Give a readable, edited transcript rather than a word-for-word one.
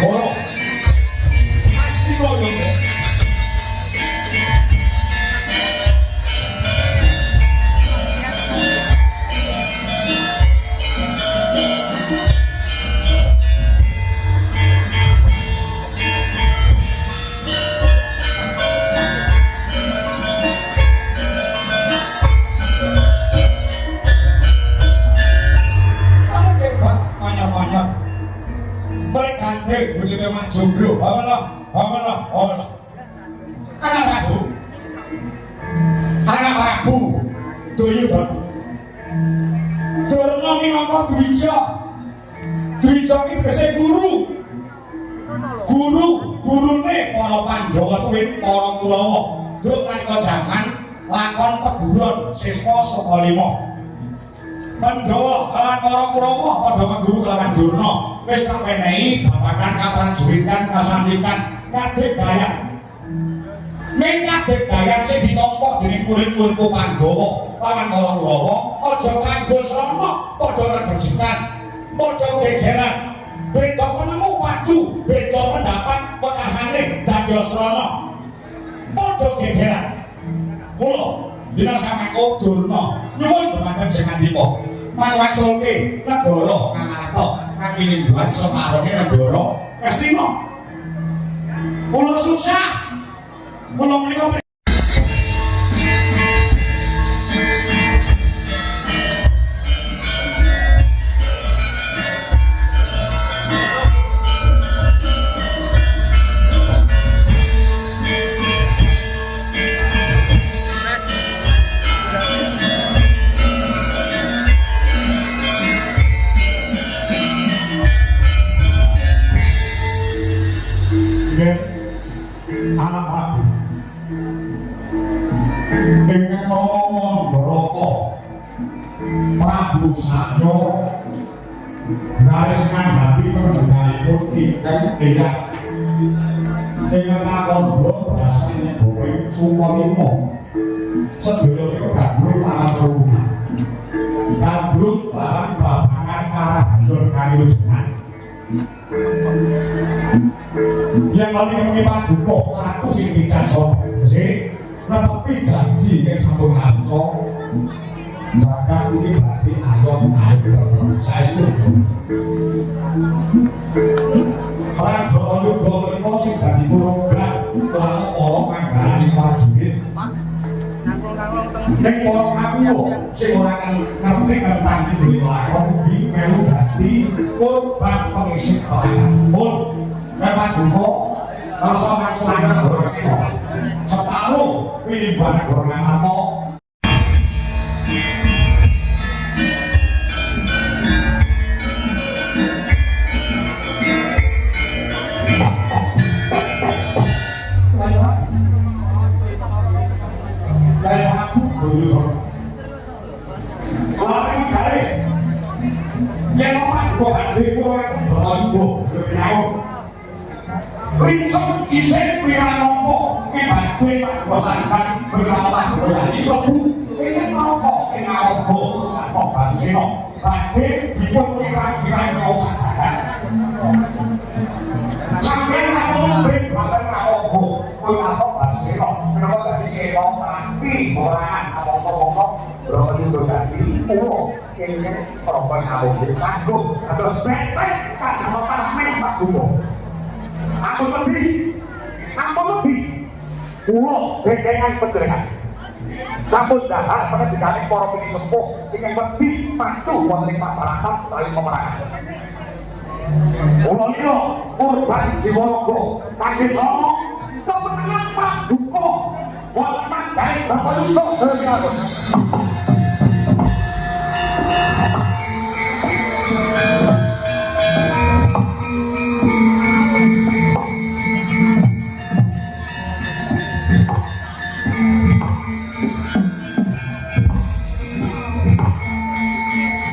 Manggoro pasti koyo begitu mak jomblo, Allah, anak aku, tuyul, turun minangka Dwija itu kesih gurune para Pandhawa tuwin para Kurawa, duk nalika jaman lakon peguron siswa saka 5. Pandhawa lan para Kurawa padha mengguru kelawan Durna. Wis tak wenehi babagan kaprajuritan kasandikan kadegayan. Ning kadegayan sing ditampa dening murid-muridku Pandhawa lan para Kurawa aja kanggo srana padha regejekan, padha gegeran. Beda penemu padu, beda pendapat pekasane dadi srana. Padha gegeran. Mula dina samangka Durna nyuwun dhumateng sing ngandika mangwaksulke negara Ngamarta kang winindhuan semarone negara Kastina. Mula susah. Mula menika anak aku pengen ngomong berokok Prabu Sadyo garis menghadapi perjalanan ikan tidak dengan takon belum berhasilnya goreng Sukolimo sebelum itu gandrung para kerumunan gandrung barang babakan arah hancur kari lujengan yang kami mengibat duko aku sing bijaksana sih netepi janji yang sambung ancol jaga ini berarti ayam saya setuju orang doa-doa mereka sing dadi program orang manggalani prajurit nek orang aku sing ora ngerti tentang iki lakon iki melu dadi korban pengisi kahanan pun Bapak Duko, kalau sama selangkah bersih, separuh pilih banyak gorengan atau kayak aku dulu. Kalau ini kali, yang orang bukan dibuat berlalu berlalu. Rincon iseng pira nompo ibadah Pak Gosankan berapa berani lebu ini nompo kok basino badhe dipun kira-kira mau sajakan sampeyan sampun mrene bapak nompo kuwi apa basino menawa dadi seno tapi orang sapa-sapa ora kudu dadi ulo kene perempuan kabeh sanggup terus betek kacamata men Pak Duko. Ampun lebih, pulau gendengan penjelengan. Sampun dahar pendidikan para pini sepuh ingin lebih maju wonten masyarakat saling pemerangan. Pulau ini Urban Jiwonogo, kaki sono, kemenangan Pak Duko, wonten mandai Bapak Duko.